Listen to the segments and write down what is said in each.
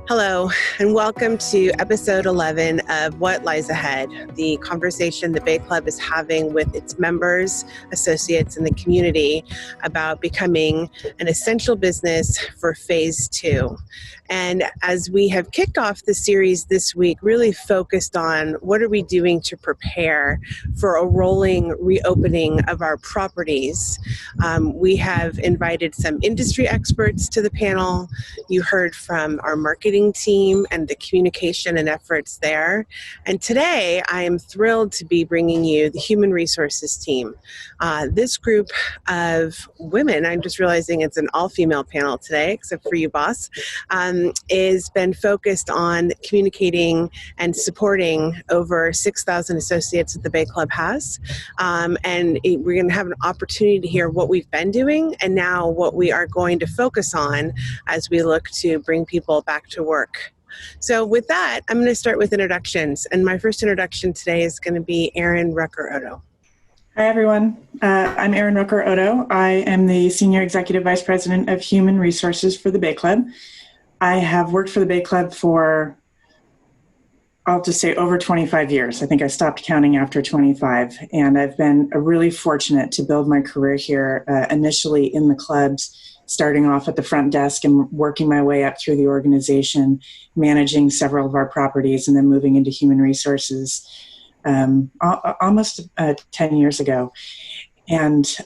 Hello, and welcome to episode 11 of What Lies Ahead, the conversation the Bay Club is having with its members, associates, and the community about becoming an essential business for phase 2. And as we have kicked off the series this week, really focused on what are we doing to prepare for a rolling reopening of our properties. We have invited some industry experts to the panel. You heard from our marketing team and the communication and efforts there. And today I am thrilled to be bringing you the human resources team. This group of women, I'm just realizing it's an all-female panel today, except for you, boss, is been focused on communicating and supporting over 6,000 associates that the Bay Club has. And we're going to have an opportunity to hear what we've been doing and now what we are going to focus on as we look to bring people back to work. So with that, I'm going to start with introductions. And my first introduction today is going to be Erin Rucker-Odo. Hi, everyone. I'm Erin Rucker-Odo. I am the Senior Executive Vice President of Human Resources for the Bay Club. I have worked for the Bay Club for, I'll just say, over 25 years. I think I stopped counting after 25. And I've been really fortunate to build my career here, initially in the clubs, starting off at the front desk and working my way up through the organization, managing several of our properties, and then moving into human resources almost 10 years ago. And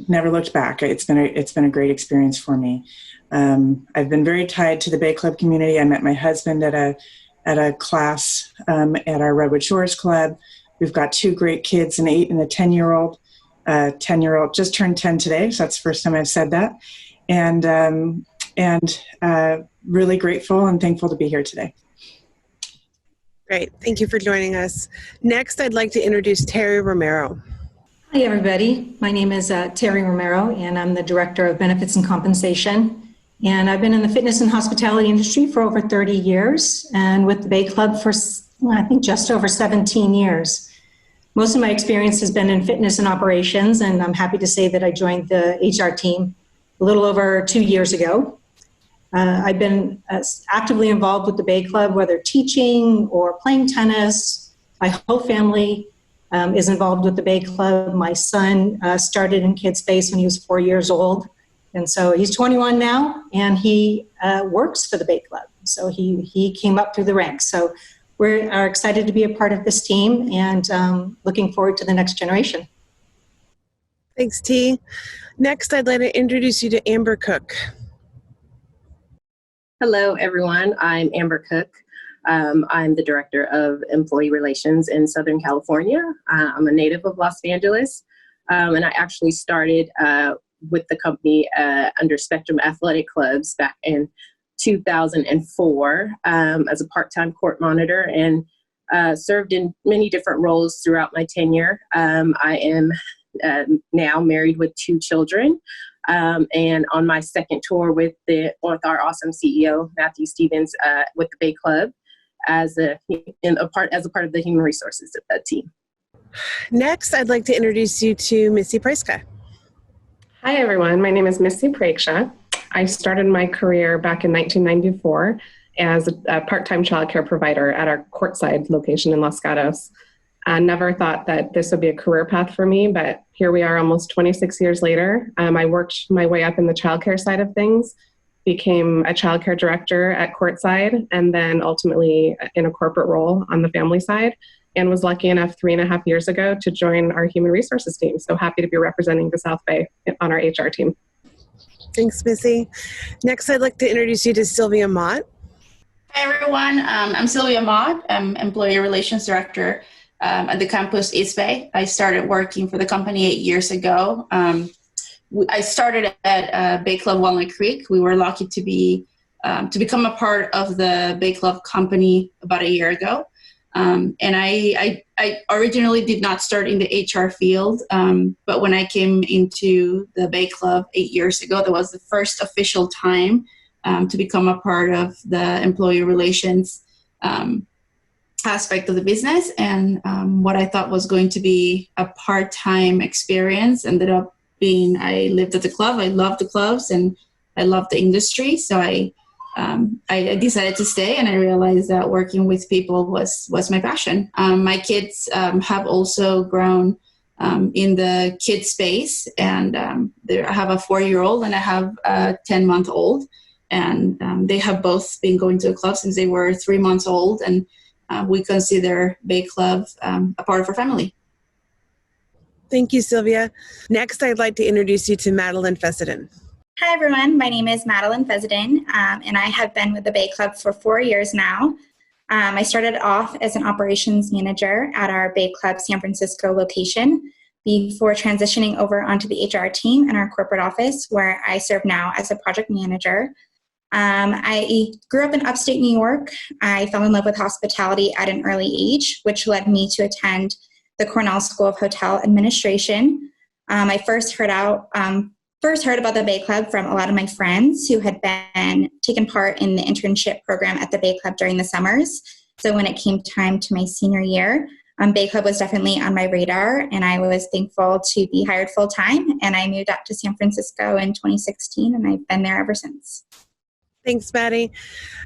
never looked back. It's been a great experience for me. I've been very tied to the Bay Club community. I met my husband at a class at our Redwood Shores Club. We've got two great kids, an 8 and a 10-year-old. 10-year-old just turned 10 today, so that's the first time I've said that. And really grateful and thankful to be here today. Great. Thank you for joining us. Next, I'd like to introduce Terry Romero. Hi, everybody. My name is Terry Romero, and I'm the Director of Benefits and Compensation. And I've been in the fitness and hospitality industry for over 30 years, and with the Bay Club for, I think, just over 17 years. Most of my experience has been in fitness and operations, and I'm happy to say that I joined the HR team a little over 2 years ago. I've been actively involved with the Bay Club, whether teaching or playing tennis. My whole family is involved with the Bay Club. My son started in Kids Space when he was 4 years old. And so he's 21 now, and he works for the Bay Club. So he came up through the ranks. So we are excited to be a part of this team and looking forward to the next generation. Thanks, T. Next, I'd like to introduce you to Amber Cook. Hello, everyone. I'm Amber Cook. I'm the Director of Employee Relations in Southern California. I'm a native of Los Angeles, and I actually started with the company under Spectrum Athletic Clubs back in 2004 as a part-time court monitor, and served in many different roles throughout my tenure. I am now married with 2 children, and on my second tour with our awesome CEO Matthew Stevens with the Bay Club as a part of the human resources team. Next, I'd like to introduce you to Missy Preska. Hi, everyone. My name is Missy Preksha. I started my career back in 1994 as a part-time childcare provider at our courtside location in Los Gatos. I never thought that this would be a career path for me, but here we are almost 26 years later. I worked my way up in the childcare side of things, became a childcare director at courtside, and then ultimately in a corporate role on the family side, and was lucky enough 3.5 years ago to join our human resources team. So happy to be representing the South Bay on our HR team. Thanks, Missy. Next, I'd like to introduce you to Sylvia Mott. Hi, everyone. I'm Sylvia Mott. I'm Employee Relations Director at the campus East Bay. I started working for the company 8 years ago. I started at Bay Club Walnut Creek. We were lucky to become a part of the Bay Club company about a year ago. And I originally did not start in the HR field, but when I came into the Bay Club 8 years ago, that was the first official time to become a part of the employee relations aspect of the business. And what I thought was going to be a part-time experience ended up being, I lived at the club, I loved the clubs, and I loved the industry. So I I decided to stay, and I realized that working with people was my passion. My kids have also grown in the kid space, and I have a 4-year-old and I have a 10-month-old, and they have both been going to a club since they were 3 months old, and we consider Bay Club a part of our family. Thank you, Sylvia. Next, I'd like to introduce you to Madeline Fessenden. Hi, everyone. My name is Madeline Fessenden, and I have been with the Bay Club for 4 years now. I started off as an operations manager at our Bay Club San Francisco location before transitioning over onto the HR team in our corporate office, where I serve now as a project manager. I grew up in upstate New York. I fell in love with hospitality at an early age, which led me to attend the Cornell School of Hotel Administration. I first heard about the Bay Club from a lot of my friends who had been taken part in the internship program at the Bay Club during the summers. So when it came time to my senior year, Bay Club was definitely on my radar, and I was thankful to be hired full-time, and I moved out to San Francisco in 2016, and I've been there ever since. Thanks, Maddie.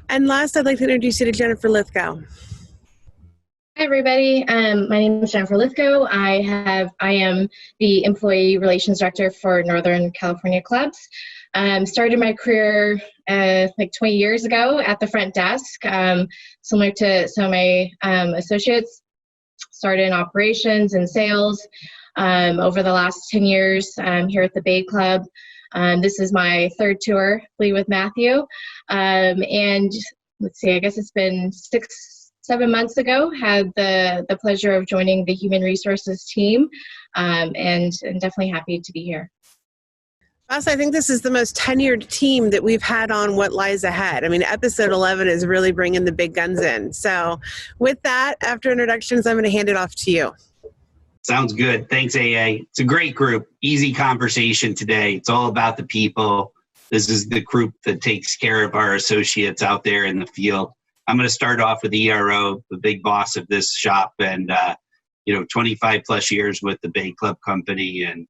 And last, I'd like to introduce you to Jennifer Lithgow. Hi, everybody. My name is Jennifer Lithgow. I am the Employee Relations Director for Northern California Clubs. Started my career like 20 years ago at the front desk, similar to some of my associates. Started in operations and sales over the last 10 years here at the Bay Club. This is my third tour, with Matthew. And let's see, I guess it's been 7 months ago, had the pleasure of joining the Human Resources team, and definitely happy to be here. Ross, I think this is the most tenured team that we've had on What Lies Ahead. I mean, episode 11 is really bringing the big guns in. So with that, after introductions, I'm going to hand it off to you. Sounds good. Thanks, AA. It's a great group. Easy conversation today. It's all about the people. This is the group that takes care of our associates out there in the field. I'm going to start off with ERO, the big boss of this shop, and 25 plus years with the Bay Club Company, and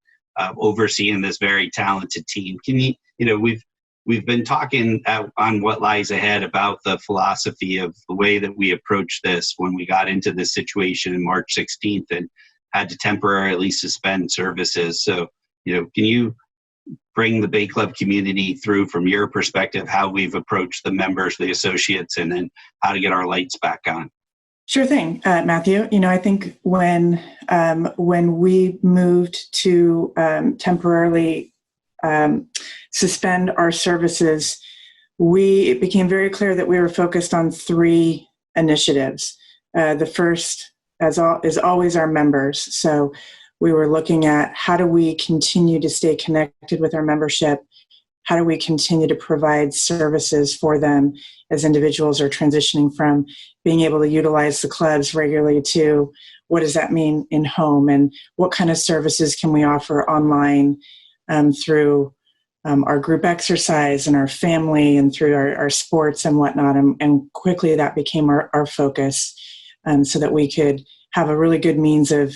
overseeing this very talented team. We've been talking on What Lies Ahead about the philosophy of the way that we approach this when we got into this situation in March 16th and had to temporarily suspend services. So, can you bring the Bay Club community through from your perspective, how we've approached the members, the associates, and then how to get our lights back on? Sure thing, Matthew. I think when we moved to temporarily suspend our services, it became very clear that we were focused on 3 initiatives. The first, is always our members. So we were looking at how do we continue to stay connected with our membership? How do we continue to provide services for them as individuals are transitioning from being able to utilize the clubs regularly to what does that mean in home, and what kind of services can we offer online through our group exercise and our family and through our sports and whatnot. And quickly that became our focus, so that we could have a really good means of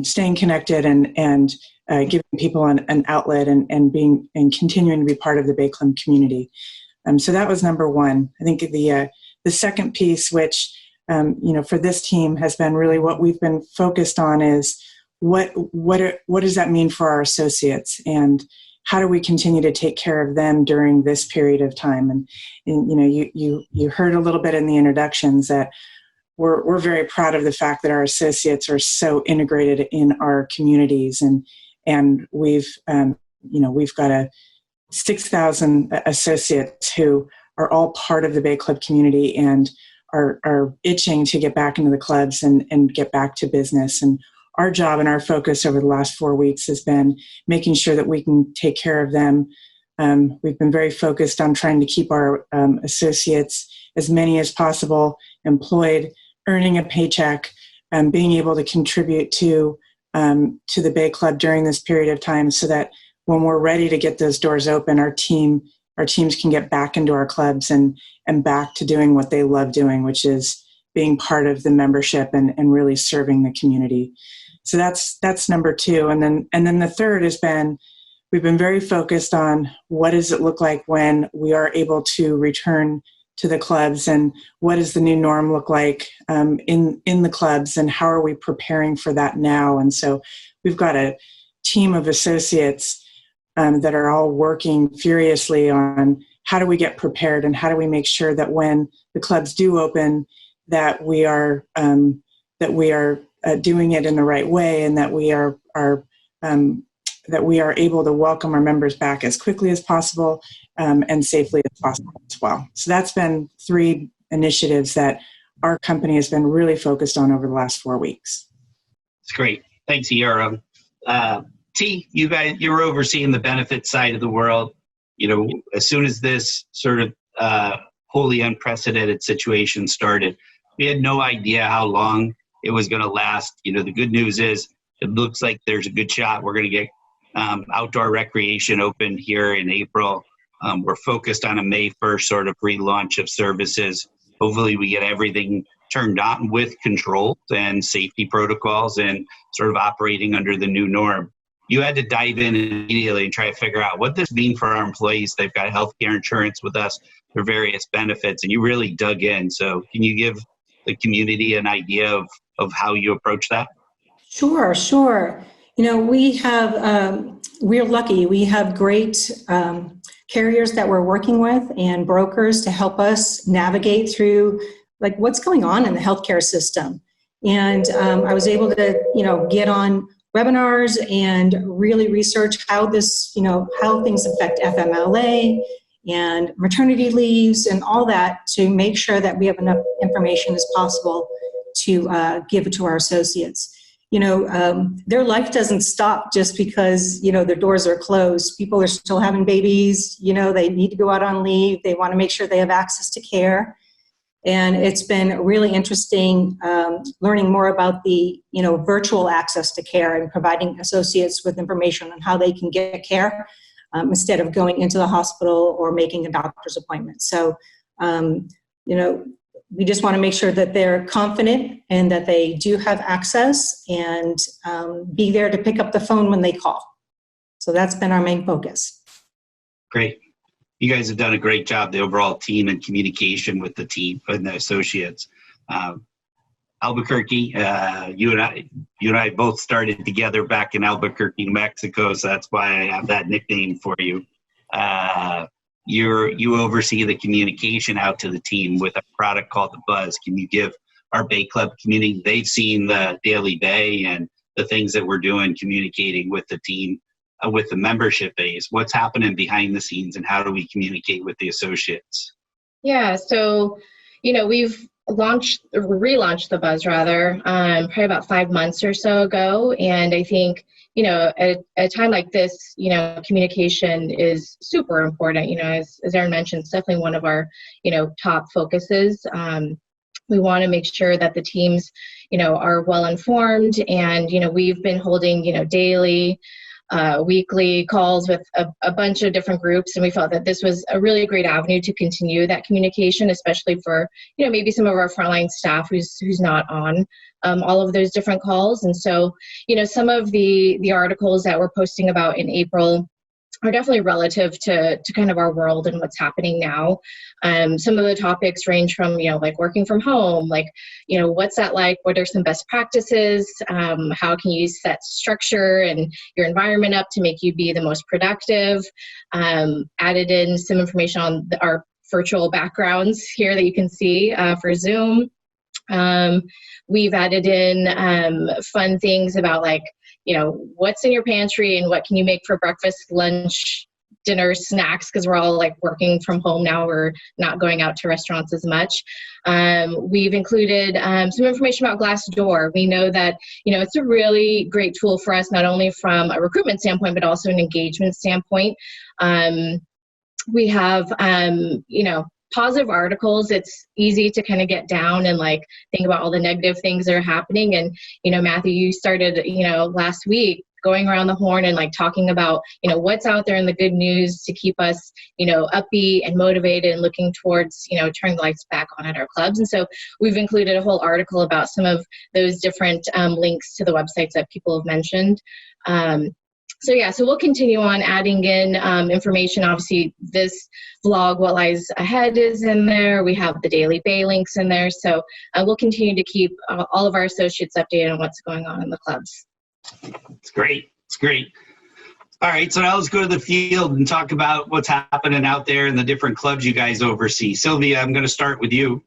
staying connected and giving people an outlet and continuing to be part of the Bay Club community. So that was number one. I think the second piece, which for this team has been really what we've been focused on, is what does that mean for our associates, and how do we continue to take care of them during this period of time? And you heard a little bit in the introductions that we're very proud of the fact that our associates are so integrated in our communities, and we've got 6,000 associates who are all part of the Bay Club community and are itching to get back into the clubs and get back to business. And our job and our focus over the last 4 weeks has been making sure that we can take care of them. We've been very focused on trying to keep our associates, as many as possible, employed, earning a paycheck, being able to contribute to the Bay Club during this period of time, so that when we're ready to get those doors open, our teams can get back into our clubs and back to doing what they love doing, which is being part of the membership and really serving the community. So that's number two. And then the third has been we've been very focused on what does it look like when we are able to return to the clubs, and what does the new norm look like in the clubs, and how are we preparing for that now? And so we've got a team of associates that are all working furiously on how do we get prepared and how do we make sure that when the clubs do open, that we are doing it in the right way, and that we are able to welcome our members back as quickly as possible and safely as possible as well. So that's been 3 initiatives that our company has been really focused on over the last 4 weeks. It's great. Thanks, Yara. T, you're overseeing the benefits side of the world. As soon as this sort of wholly unprecedented situation started, we had no idea how long it was going to last. The good news is it looks like there's a good shot we're going to get outdoor recreation open here in April. We're focused on a May 1st sort of relaunch of services. Hopefully we get everything turned on with controls and safety protocols and sort of operating under the new norm. You had to dive in immediately and try to figure out what this means for our employees. They've got healthcare insurance with us, their various benefits, and you really dug in. So can you give the community an idea of how you approach that? Sure. We're lucky. We have great carriers that we're working with and brokers to help us navigate through what's going on in the healthcare system. And I was able to, get on webinars and really research how things affect FMLA and maternity leaves and all that, to make sure that we have enough information as possible to give to our associates. Their life doesn't stop just because, their doors are closed. People are still having babies, they need to go out on leave. They want to make sure they have access to care. And it's been really interesting learning more about the, virtual access to care and providing associates with information on how they can get care instead of going into the hospital or making a doctor's appointment. So, we just want to make sure that they're confident and that they do have access, and be there to pick up the phone when they call. So that's been our main focus. Great. You guys have done a great job, the overall team and communication with the team and the associates. Albuquerque, you and I both started together back in Albuquerque, New Mexico, so that's why I have that nickname for you. You oversee the communication out to the team with a product called The Buzz. Can you give our Bay Club community, they've seen the Daily Bay and the things that we're doing communicating with the team, with the membership base. What's happening behind the scenes and how do we communicate with the associates? Yeah, so, we've relaunched The Buzz probably about 5 months or so ago. And I think, at a time like this, communication is super important. As Erin mentioned, it's definitely one of our, top focuses. We want to make sure that the teams, are well informed, and, we've been holding, daily, weekly calls with a bunch of different groups, and we felt that this was a really great avenue to continue that communication, especially for maybe some of our frontline staff who's not on all of those different calls. And so some of the articles that we're posting about in April are definitely relative to kind of our world and what's happening now. Some of the topics range from, working from home, what's that like? What are some best practices? How can you set structure and your environment up to make you be the most productive? Added in some information on our virtual backgrounds here that you can see for Zoom. We've added in fun things about what's in your pantry and what can you make for breakfast, lunch, dinner, snacks, because we're all working from home now. We're not going out to restaurants as much. We've included some information about Glassdoor. We know that, it's a really great tool for us, not only from a recruitment standpoint, but also an engagement standpoint. We have, positive articles. It's easy to kind of get down and think about all the negative things that are happening. And, Matthew, you started, last week going around the horn and talking about, what's out there in the good news to keep us, upbeat and motivated and looking towards, turning the lights back on at our clubs. And so we've included a whole article about some of those different links to the websites that people have mentioned. So we'll continue on adding in information. Obviously, this vlog, What Lies Ahead, is in there. We have the daily Bay links in there. So we'll continue to keep all of our associates updated on what's going on in the clubs. It's great. It's great. All right, so now let's go to the field and talk about what's happening out there in the different clubs you guys oversee. Sylvia, I'm going to start with you.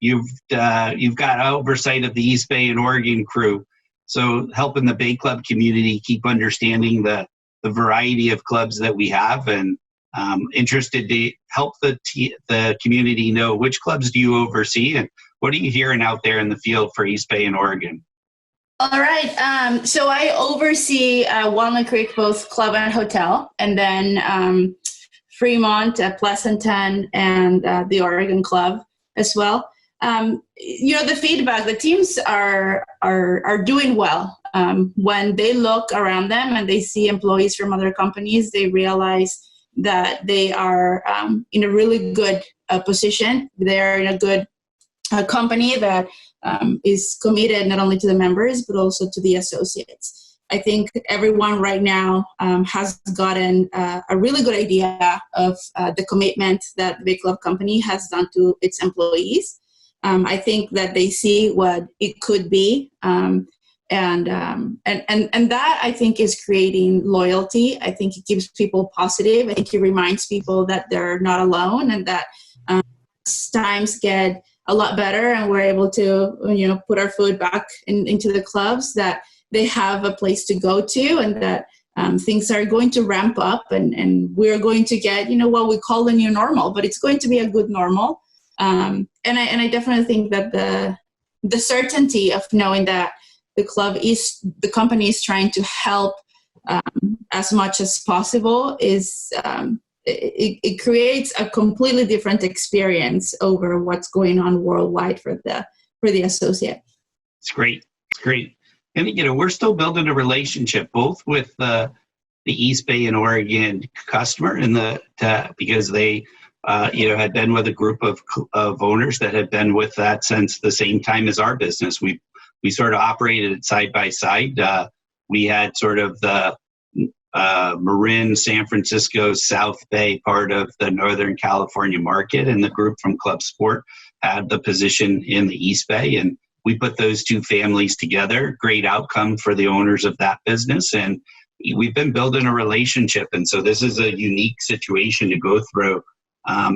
You've got oversight of the East Bay and Oregon crew, so helping the Bay Club community keep understanding the variety of clubs that we have, and interested to help the community know which clubs do you oversee and what are you hearing out there in the field for East Bay and Oregon? All right. So I oversee Walnut Creek, both club and hotel, and then Fremont, Pleasanton, and the Oregon Club as well. The feedback, the teams are doing well. When they look around them and they see employees from other companies, they realize that they are in a really good position. They're in a good company that is committed not only to the members, but also to the associates. I think everyone right now has gotten a really good idea of the commitment that the Bay Club company has done to its employees. I think that they see what it could be, and that I think is creating loyalty. I think it keeps people positive. I think it reminds people that they're not alone, and that times get a lot better and we're able to put our food back into the clubs, that they have a place to go to, and that things are going to ramp up, and we're going to get what we call the new normal, but it's going to be a good normal. And I definitely think that the certainty of knowing that the company is trying to help as much as possible is it creates a completely different experience over what's going on worldwide for the associate. It's great. It's great. And we're still building a relationship both with the East Bay and Oregon customer and because they had been with a group of owners that had been with that since the same time as our business. We sort of operated side by side. We had sort of the Marin, San Francisco, South Bay part of the Northern California market, and the group from Club Sport had the position in the East Bay, and we put those two families together. Great outcome for the owners of that business, and we've been building a relationship, and so this is a unique situation to go through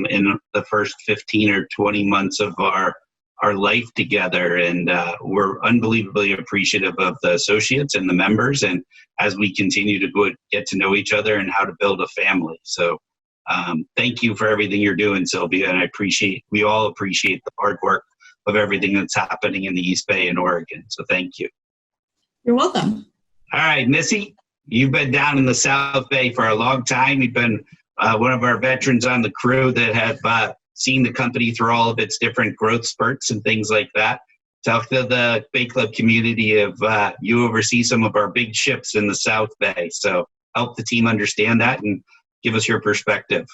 in the first 15 or 20 months of our life together, and we're unbelievably appreciative of the associates and the members, and as we continue to get to know each other and how to build a family. So thank you for everything you're doing, Sylvia, and we all appreciate the hard work of everything that's happening in the East Bay and Oregon. So thank you. You're welcome. All right, Missy, you've been down in the South Bay for a long time. You've been one of our veterans on the crew that have seen the company through all of its different growth spurts and things like that. Talk to the Bay Club community of you oversee some of our big ships in the South Bay. So help the team understand that and give us your perspective.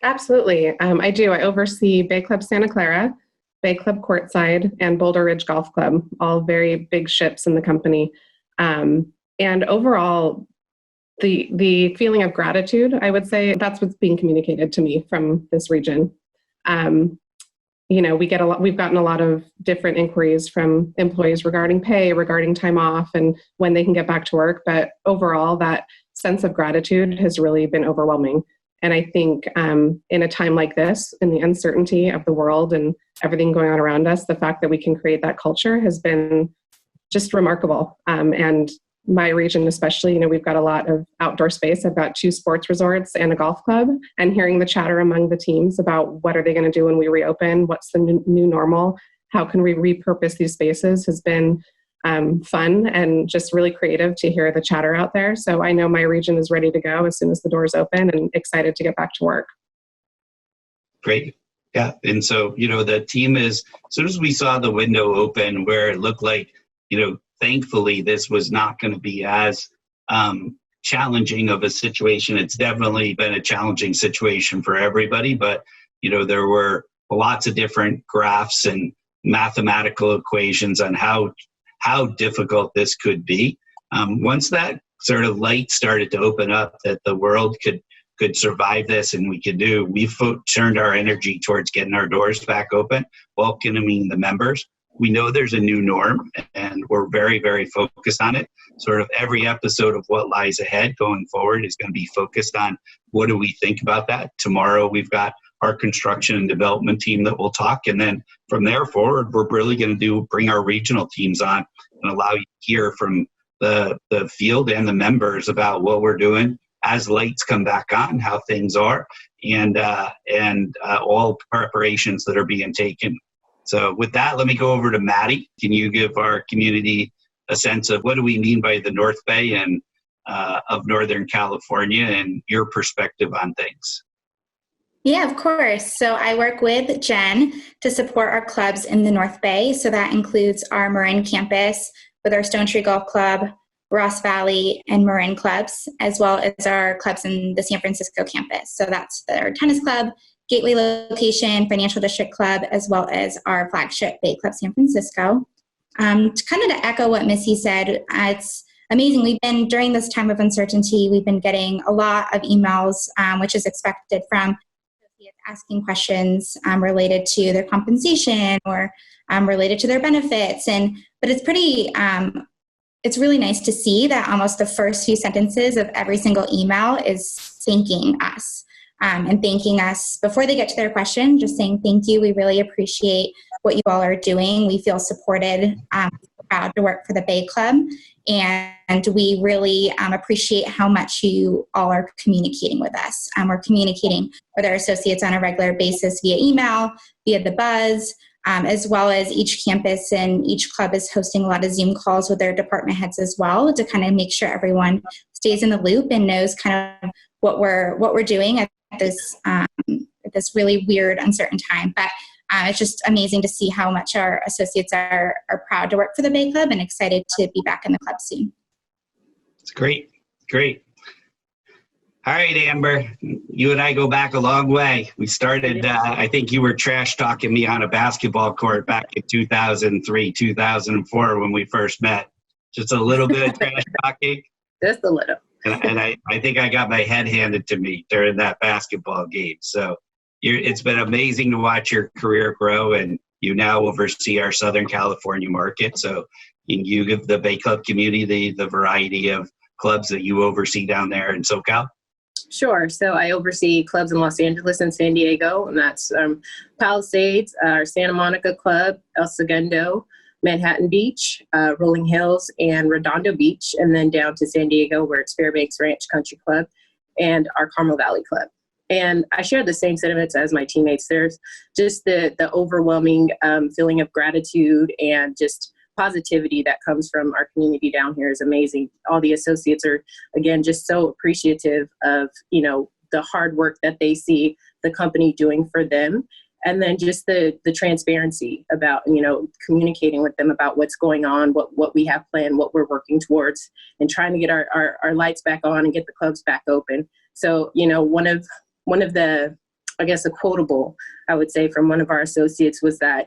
Absolutely. I do. I oversee Bay Club Santa Clara, Bay Club Courtside, and Boulder Ridge Golf Club, all very big ships in the company. And overall, the feeling of gratitude, I would say, that's what's being communicated to me from this region. We've gotten a lot of different inquiries from employees regarding pay, regarding time off, and when they can get back to work. But overall, that sense of gratitude has really been overwhelming. And I think in a time like this, in the uncertainty of the world and everything going on around us, the fact that we can create that culture has been just remarkable. And my region especially, we've got a lot of outdoor space. I've got 2 sports resorts and a golf club, and hearing the chatter among the teams about what are they going to do when we reopen, what's the new normal, how can we repurpose these spaces has been fun and just really creative to hear the chatter out there. So I know my region is ready to go as soon as the doors open and excited to get back to work. Great. Yeah. And so, the team as soon as we saw the window open where it looked like, thankfully, this was not going to be as challenging of a situation. It's definitely been a challenging situation for everybody, but, there were lots of different graphs and mathematical equations on how difficult this could be. Once that sort of light started to open up that the world could survive this and we've turned our energy towards getting our doors back open, welcoming the members. We know there's a new norm and we're very, very focused on it. Sort of every episode of What Lies Ahead going forward is going to be focused on what do we think about that. Tomorrow we've got our construction and development team that will talk. And then from there forward, we're really going to bring our regional teams on and allow you to hear from the field and the members about what we're doing as lights come back on, how things are, and all preparations that are being taken. So with that, let me go over to Maddie. Can you give our community a sense of what do we mean by the North Bay and of Northern California and your perspective on things? Yeah, of course. So I work with Jen to support our clubs in the North Bay. So that includes our Marin campus with our Stone Tree Golf Club, Ross Valley, and Marin clubs, as well as our clubs in the San Francisco campus. So that's our tennis club, Gateway location, Financial District Club, as well as our flagship Bay Club San Francisco. To echo what Missy said, it's amazing. During this time of uncertainty, we've been getting a lot of emails, which is expected from associates asking questions related to their compensation or related to their benefits. But it's really nice to see that almost the first few sentences of every single email is thanking us. And thanking us before they get to their question, just saying thank you. We really appreciate what you all are doing. We feel supported, proud to work for the Bay Club, and we really appreciate how much you all are communicating with us. We're communicating with our associates on a regular basis via email, via the buzz, as well as each campus and each club is hosting a lot of Zoom calls with their department heads as well to kind of make sure everyone stays in the loop and knows kind of what we're doing at this really weird, uncertain time. But it's just amazing to see how much our associates are proud to work for the Bay Club and excited to be back in the club soon. It's great. All right, Amber, you and I go back a long way. We started, I think you were trash talking me on a basketball court back in 2003, 2004 when we first met. Just a little bit of trash talking. Just a little. And I think I got my head handed to me during that basketball game. So it's been amazing to watch your career grow, and you now oversee our Southern California market. So you give the Bay Club community the variety of clubs that you oversee down there in SoCal? Sure. So I oversee clubs in Los Angeles and San Diego, and that's Palisades, our Santa Monica Club, El Segundo, Manhattan Beach, Rolling Hills, and Redondo Beach, and then down to San Diego where it's Fairbanks Ranch Country Club and our Carmel Valley Club. And I share the same sentiments as my teammates. There's just the overwhelming feeling of gratitude and just positivity that comes from our community down here is amazing. All the associates are, again, just so appreciative of, the hard work that they see the company doing for them. And then just the transparency about, communicating with them about what's going on, what we have planned, what we're working towards, and trying to get our lights back on and get the clubs back open. So, one of the, I guess, a quotable, I would say, from one of our associates was that,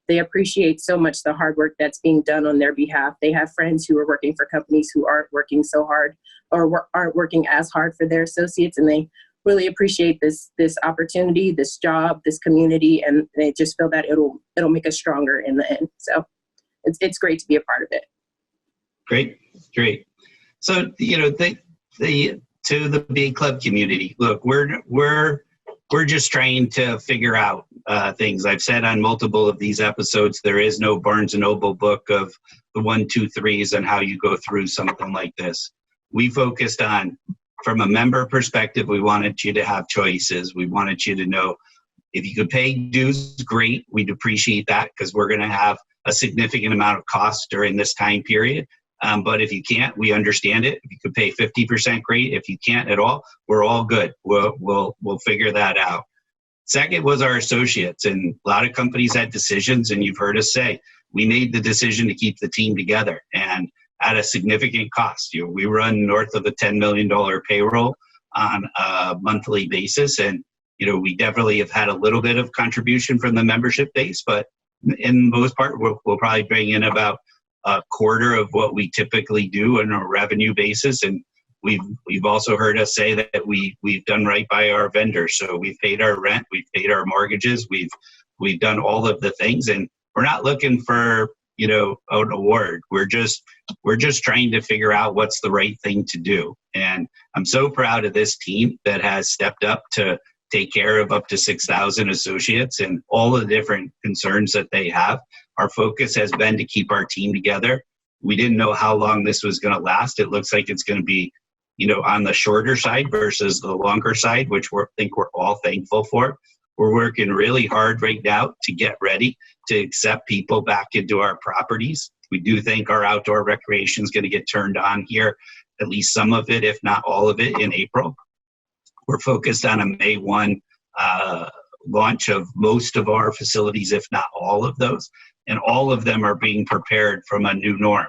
they appreciate so much the hard work that's being done on their behalf. They have friends who are working for companies who aren't working so hard or aren't working as hard for their associates, and they really appreciate this opportunity, this job, this community, and they just feel that it'll make us stronger in the end. So it's great to be a part of it. Great. So to the Bay Club community, look, we're just trying to figure out things. I've said on multiple of these episodes, there is no Barnes & Noble book of the 1, 2, 3s and how you go through something like this. We focused on, from a member perspective, we wanted you to have choices. We wanted you to know if you could pay dues, great. We'd appreciate that because we're going to have a significant amount of costs during this time period. But if you can't, we understand it. If you could pay 50%, great. If you can't at all, we're all good. We'll figure that out. Second was our associates, and a lot of companies had decisions, and you've heard us say, we made the decision to keep the team together and at a significant cost. We run north of a $10 million payroll on a monthly basis, and we definitely have had a little bit of contribution from the membership base, but in most part, we'll probably bring in about a quarter of what we typically do on a revenue basis. And we've also heard us say that we've done right by our vendors. So we've paid our rent, we've paid our mortgages, we've done all of the things, and we're not looking for, you know, an award. We're just trying to figure out what's the right thing to do. And I'm so proud of this team that has stepped up to take care of up to 6,000 associates and all the different concerns that they have. Our focus has been to keep our team together. We didn't know how long this was going to last. It looks like it's going to be, you know, on the shorter side versus the longer side, which we're all thankful for. We're working really hard right now to get ready to accept people back into our properties. We do think our outdoor recreation is going to get turned on here, at least some of it, if not all of it, in April. We're focused on a May 1 launch of most of our facilities, if not all of those, and all of them are being prepared from a new norm.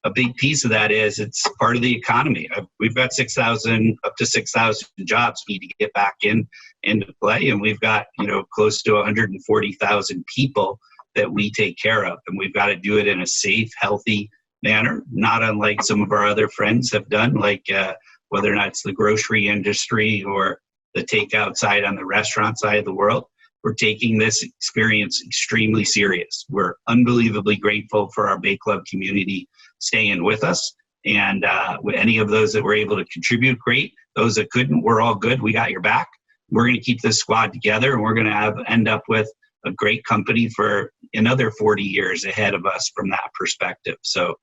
A big piece of that is it's part of the economy. We've got up to 6,000 jobs need to get back into play, and we've got, you know, close to 140,000 people that we take care of, and we've got to do it in a safe, healthy manner, not unlike some of our other friends have done, like whether or not it's the grocery industry or the takeout side on the restaurant side of the world. We're taking this experience extremely serious. We're unbelievably grateful for our Bay Club community staying with us. And with any of those that were able to contribute, great. Those that couldn't, we're all good. We got your back. We're going to keep this squad together, and we're going to end up with a great company for another 40 years ahead of us from that perspective. So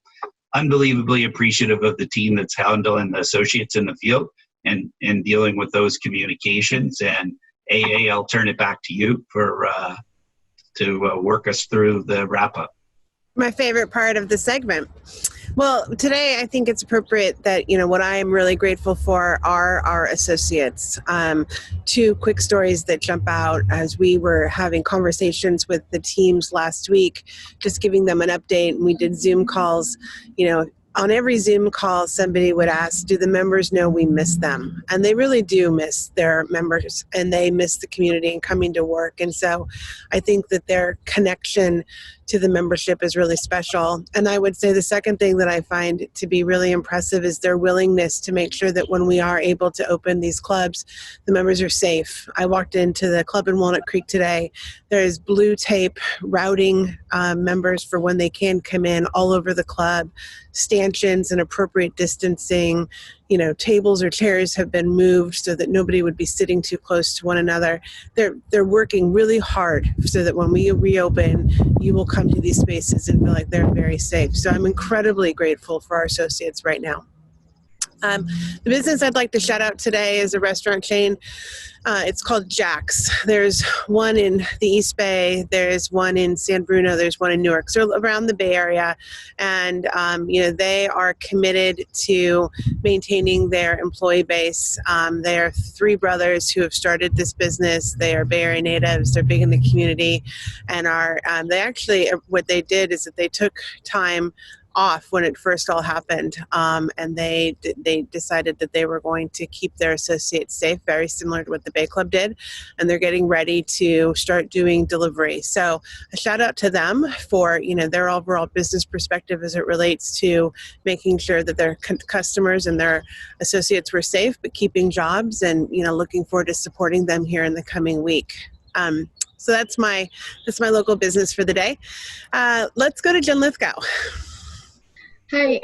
unbelievably appreciative of the team that's handling the associates in the field and dealing with those communications. And AA, I'll turn it back to you to work us through the wrap up. My favorite part of the segment. Well, today I think it's appropriate that, you know, what I am really grateful for are our associates. Two quick stories that jump out as we were having conversations with the teams last week, just giving them an update. And we did Zoom calls, you know. On every Zoom call, somebody would ask, do the members know we miss them? And they really do miss their members, and they miss the community and coming to work. And so I think that their connection to the membership is really special. And I would say the second thing that I find to be really impressive is their willingness to make sure that when we are able to open these clubs, the members are safe. I walked into the club in Walnut Creek today. There's blue tape routing members for when they can come in all over the club, stanchions and appropriate distancing. You know, tables or chairs have been moved so that nobody would be sitting too close to one another. They're working really hard so that when we reopen, you will come to these spaces and feel like they're very safe. So I'm incredibly grateful for our associates right now. The business I'd like to shout out today is a restaurant chain. It's called Jack's. There's one in the East Bay. There's one in San Bruno. There's one in Newark. So around the Bay Area. And, you know, they are committed to maintaining their employee base. They are three brothers who have started this business. They are Bay Area natives. They're big in the community. And they actually, what they did is that they took time off when it first all happened, and they decided that they were going to keep their associates safe, very similar to what the Bay Club did, and they're getting ready to start doing delivery. So a shout out to them for, you know, their overall business perspective as it relates to making sure that their customers and their associates were safe, but keeping jobs, and, you know, looking forward to supporting them here in the coming week. So that's my local business for the day. Let's go to Jen Lithgow. Hi.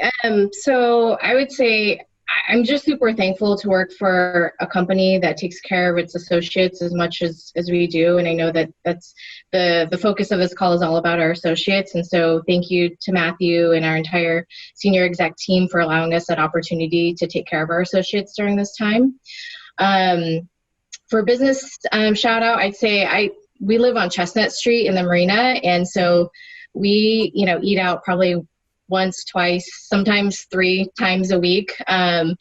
So I would say I'm just super thankful to work for a company that takes care of its associates as much as we do. And I know that that's the focus of this call is all about our associates. And so thank you to Matthew and our entire senior exec team for allowing us that opportunity to take care of our associates during this time. For business shout out, I'd say we live on Chestnut Street in the marina. And so we, you know, eat out probably once, twice, sometimes 3 times a week. And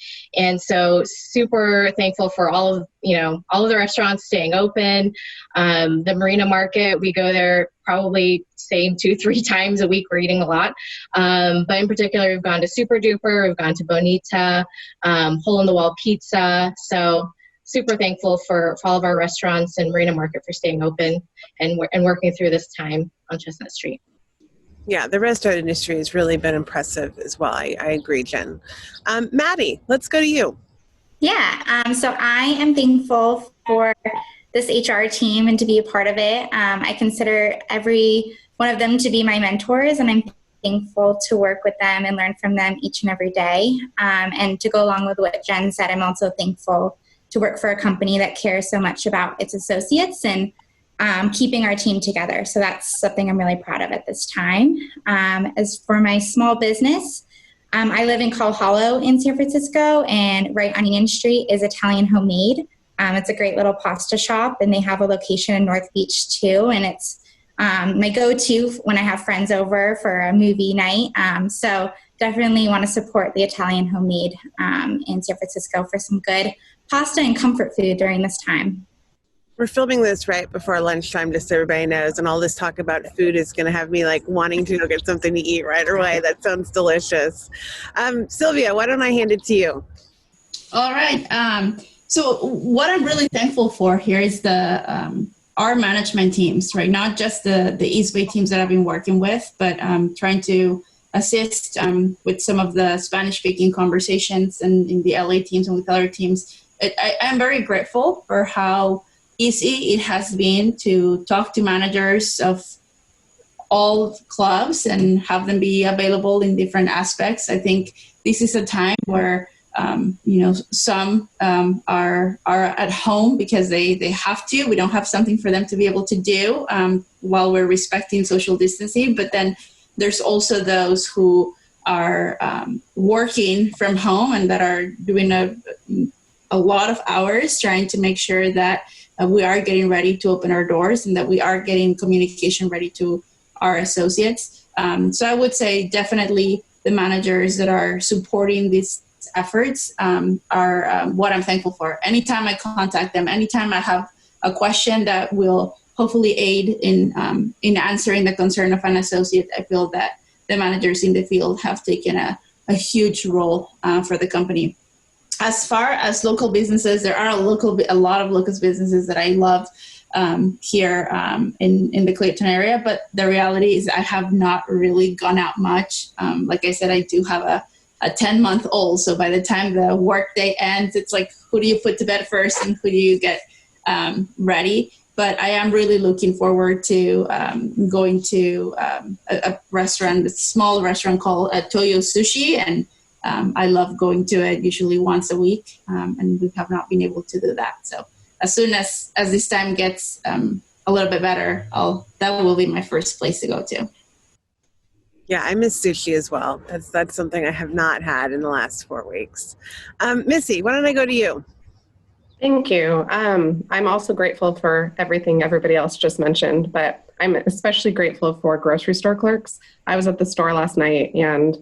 so super thankful for all of the restaurants staying open. The Marina Market, we go there probably same 2-3 times a week. We're eating a lot. But in particular, we've gone to Super Duper, we've gone to Bonita, Hole in the Wall Pizza. So super thankful for all of our restaurants and Marina Market for staying open and working through this time on Chestnut Street. Yeah, the restaurant industry has really been impressive as well. I agree, Jen. Maddie, let's go to you. Yeah, so I am thankful for this HR team and to be a part of it. I consider every one of them to be my mentors, and I'm thankful to work with them and learn from them each and every day. And to go along with what Jen said, I'm also thankful to work for a company that cares so much about its associates and keeping our team together. So that's something I'm really proud of at this time. As for my small business, I live in Call Hollow in San Francisco, and right on Union Street is Italian Homemade. It's a great little pasta shop, and they have a location in North Beach too. And it's my go-to when I have friends over for a movie night. So definitely want to support the Italian Homemade in San Francisco for some good pasta and comfort food during this time. We're filming this right before lunchtime, just so everybody knows, and all this talk about food is going to have me like wanting to go get something to eat right away. That sounds delicious. Sylvia, why don't I hand it to you? All right. So what I'm really thankful for here is the our management teams, right? Not just the East Bay teams that I've been working with, but trying to assist with some of the Spanish-speaking conversations and in the LA teams and with other teams. I'm very grateful for how easy it has been to talk to managers of all clubs and have them be available in different aspects. I think this is a time where some are at home because they have to. We don't have something for them to be able to do while we're respecting social distancing. But then there's also those who are working from home and that are doing a lot of hours trying to make sure that we are getting ready to open our doors and that we are getting communication ready to our associates. So I would say definitely the managers that are supporting these efforts are what I'm thankful for. Anytime I contact them, anytime I have a question that will hopefully aid in answering the concern of an associate, I feel that the managers in the field have taken a huge role for the company. As far as local businesses, there are a lot of local businesses that I love here in the Clayton area, but the reality is I have not really gone out much. Like I said, I do have a 10-month-old, so by the time the workday ends, it's like, who do you put to bed first and who do you get ready? But I am really looking forward to going to a restaurant, a small restaurant called Toyo Sushi, and I love going to it usually once a week, and we have not been able to do that. So as soon as this time gets a little bit better, that will be my first place to go to. Yeah, I miss sushi as well. That's something I have not had in the last 4 weeks. Missy, why don't I go to you? Thank you. I'm also grateful for everything everybody else just mentioned, but I'm especially grateful for grocery store clerks. I was at the store last night and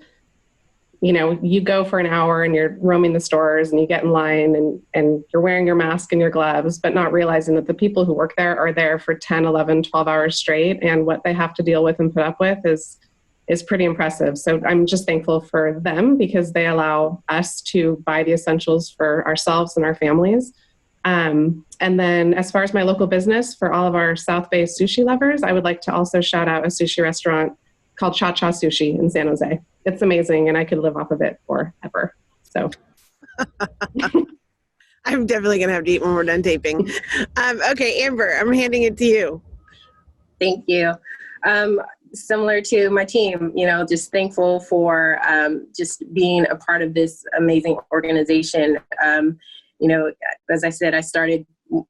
you go for an hour and you're roaming the stores and you get in line and you're wearing your mask and your gloves, but not realizing that the people who work there are there for 10, 11, 12 hours straight. And what they have to deal with and put up with is pretty impressive. So I'm just thankful for them because they allow us to buy the essentials for ourselves and our families. And then as far as my local business, for all of our South Bay sushi lovers, I would like to also shout out a sushi restaurant called Cha Cha Sushi in San Jose. It's amazing, and I could live off of it forever. So I'm definitely going to have to eat when we're done taping. Okay, Amber, I'm handing it to you. Thank you. Similar to my team, just thankful for just being a part of this amazing organization. As I said, I started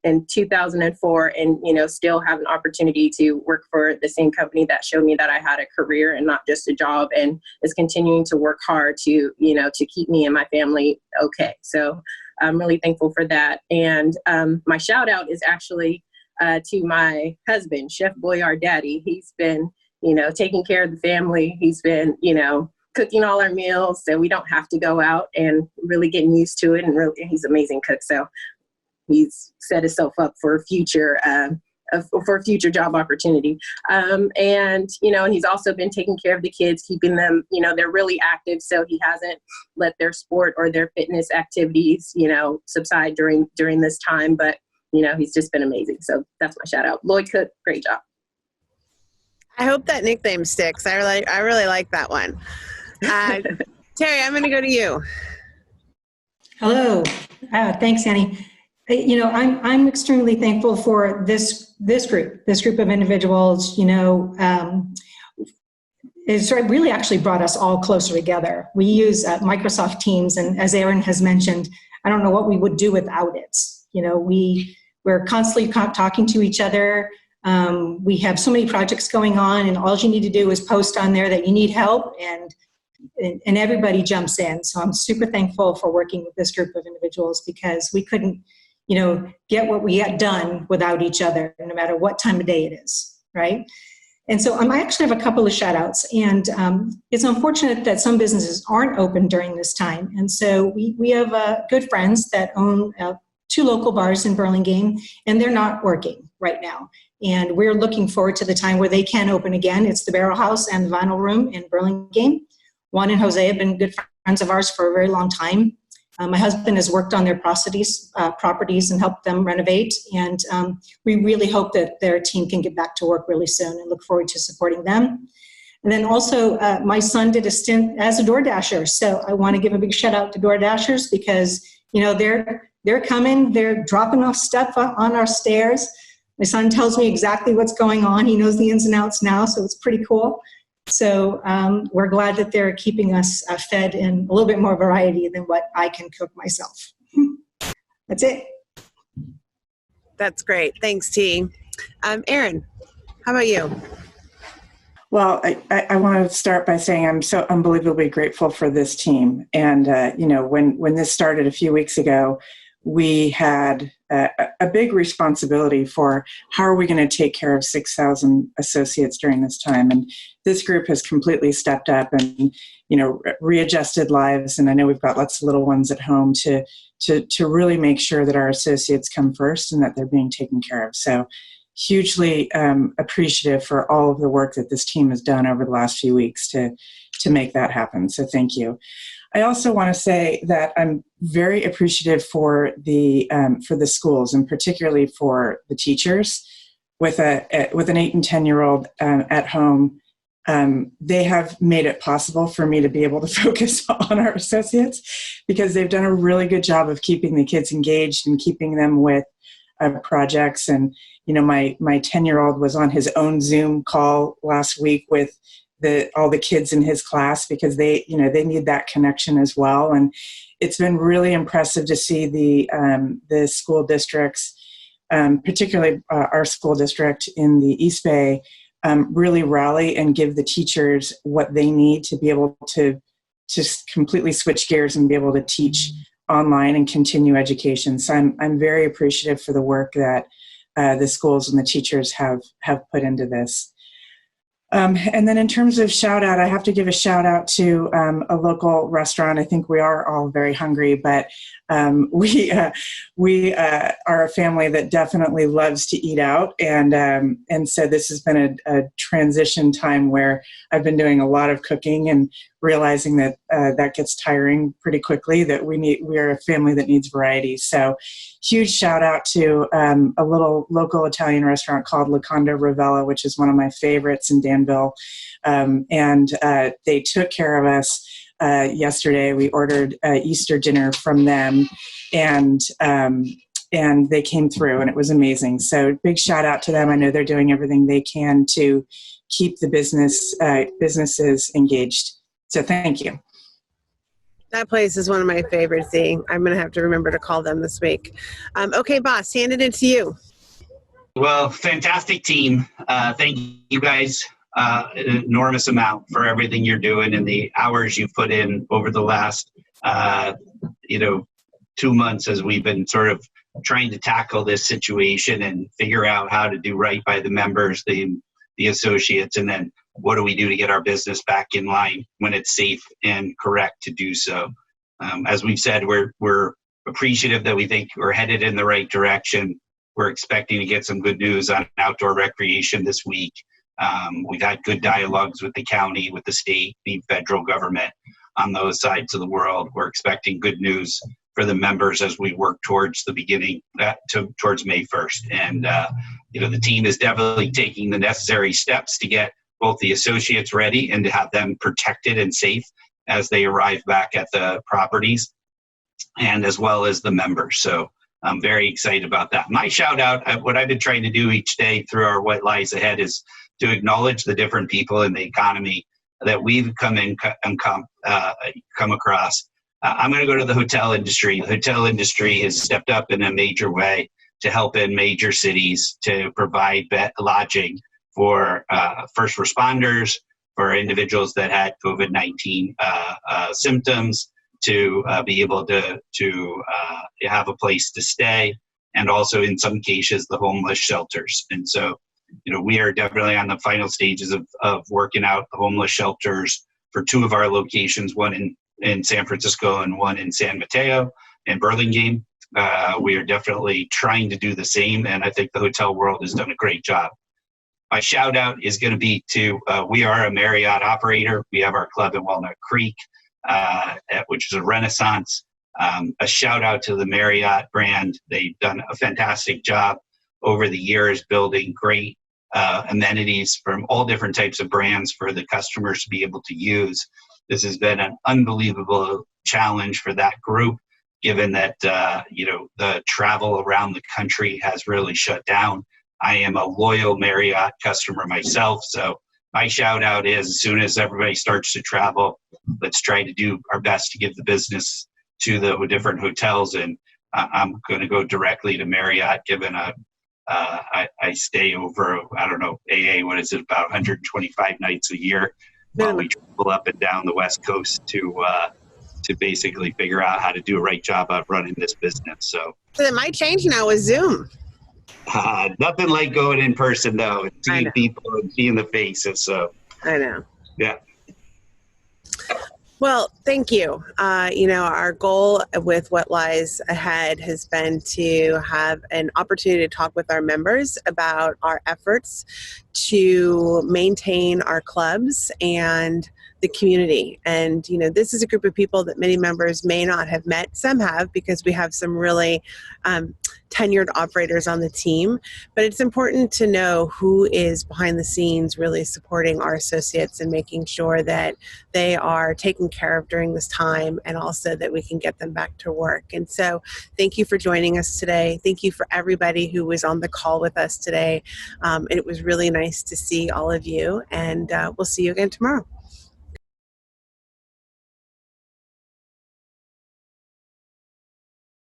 in 2004 and, still have an opportunity to work for the same company that showed me that I had a career and not just a job, and is continuing to work hard to, to keep me and my family okay. So I'm really thankful for that. And my shout out is actually to my husband, Chef Boyard Daddy. He's been, taking care of the family. He's been, cooking all our meals so we don't have to go out, and really getting used to it. And really, he's an amazing cook. So he's set himself up for a future job opportunity. And he's also been taking care of the kids, keeping them, they're really active. So he hasn't let their sport or their fitness activities, subside during this time. But, he's just been amazing. So that's my shout out. Lloyd Cook, great job. I hope that nickname sticks. I really like that one. Terry, I'm going to go to you. Hello. Thanks, Annie. You know, I'm extremely thankful for this group of individuals. You know, it's really actually brought us all closer together. We use Microsoft Teams, and as Aaron has mentioned, I don't know what we would do without it. You know, we're constantly talking to each other. We have so many projects going on, and all you need to do is post on there that you need help, and everybody jumps in. So I'm super thankful for working with this group of individuals, because we couldn't, you know, get what we had done without each other, no matter what time of day it is, right? And so I actually have a couple of shout outs, and it's unfortunate that some businesses aren't open during this time. And so we have good friends that own 2 local bars in Burlingame, and they're not working right now. And we're looking forward to the time where they can open again. It's the Barrel House and the Vinyl Room in Burlingame. Juan and Jose have been good friends of ours for a very long time. My husband has worked on their properties and helped them renovate. And we really hope that their team can get back to work really soon, and look forward to supporting them. And then also, my son did a stint as a DoorDasher. So I want to give a big shout out to DoorDashers, because, you know, they're coming, they're dropping off stuff on our stairs. My son tells me exactly what's going on. He knows the ins and outs now, so it's pretty cool. So we're glad that they're keeping us fed in a little bit more variety than what I can cook myself. That's it. That's great. Thanks, T. Erin, how about you? Well, I want to start by saying I'm so unbelievably grateful for this team. And, you know, when this started a few weeks ago, we had a big responsibility for how are we going to take care of 6,000 associates during this time. And this group has completely stepped up and, you know, readjusted lives. And I know we've got lots of little ones at home to really make sure that our associates come first and that they're being taken care of. So hugely appreciative for all of the work that this team has done over the last few weeks to make that happen. So thank you. I also want to say that I'm very appreciative for the schools, and particularly for the teachers. With an 8 and 10-year-old at home, they have made it possible for me to be able to focus on our associates, because they've done a really good job of keeping the kids engaged and keeping them with projects. And you know, my 10-year-old was on his own Zoom call last week with all the kids in his class, because they need that connection as well. And it's been really impressive to see the school districts, particularly our school district in the East Bay, really rally and give the teachers what they need to be able to just completely switch gears and be able to teach online and continue education. So I'm very appreciative for the work that the schools and the teachers have put into this. And then in terms of shout out, I have to give a shout out to a local restaurant. I think we are all very hungry, but we are a family that definitely loves to eat out. And so this has been a transition time where I've been doing a lot of cooking and realizing that that gets tiring pretty quickly, that we are a family that needs variety. So huge shout out to a little local Italian restaurant called Laconda Ravella, which is one of my favorites in Danville. And they took care of us yesterday. We ordered Easter dinner from them, and they came through, and it was amazing. So big shout out to them. I know they're doing everything they can to keep the businesses engaged. So thank you. That place is one of my favorites. I'm going to have to remember to call them this week. Okay, boss, handed it to you. Well, fantastic team. Thank you guys an enormous amount for everything you're doing and the hours you've put in over the last, 2 months as we've been sort of trying to tackle this situation and figure out how to do right by the members, the associates, and then what do we do to get our business back in line when it's safe and correct to do so. As we've said, we're appreciative that we think we're headed in the right direction. We're expecting to get some good news on outdoor recreation this week. We've had good dialogues with the county, with the state, the federal government on those sides of the world. We're expecting good news for the members as we work towards the beginning, towards May 1st. And, the team is definitely taking the necessary steps to get both the associates ready and to have them protected and safe as they arrive back at the properties, and as well as the members. So I'm very excited about that. My shout out, what I've been trying to do each day through our What Lies Ahead is to acknowledge the different people in the economy that we've come across. I'm going to go to the hotel industry. The hotel industry has stepped up in a major way to help in major cities to provide lodging for first responders, for individuals that had COVID-19 symptoms, to be able to have a place to stay, and also in some cases the homeless shelters. And so, we are definitely on the final stages of working out the homeless shelters for 2 of our locations, one in San Francisco and one in San Mateo and Burlingame. We are definitely trying to do the same, and I think the hotel world has done a great job. My shout out is going to be to, we are a Marriott operator. We have our club in Walnut Creek, which is a Renaissance. A shout out to the Marriott brand. They've done a fantastic job over the years building great amenities from all different types of brands for the customers to be able to use. This has been an unbelievable challenge for that group, given that the travel around the country has really shut down. I am a loyal Marriott customer myself, so my shout out is, as soon as everybody starts to travel, let's try to do our best to give the business to the different hotels. And I'm going to go directly to Marriott, given I stay over, I don't know, what is it, about 125 nights a year while we travel up and down the West Coast to basically figure out how to do a right job of running this business. So it might change now with Zoom. Nothing like going in person, though, and seeing people and seeing the faces. So I know. Yeah. Well, thank you. Our goal with What Lies Ahead has been to have an opportunity to talk with our members about our efforts to maintain our clubs and the community. And, this is a group of people that many members may not have met. Some have, because we have some really tenured operators on the team. But it's important to know who is behind the scenes really supporting our associates and making sure that they are taken care of during this time, and also that we can get them back to work. And so thank you for joining us today. Thank you for everybody who was on the call with us today. It was really nice to see all of you, and we'll see you again tomorrow.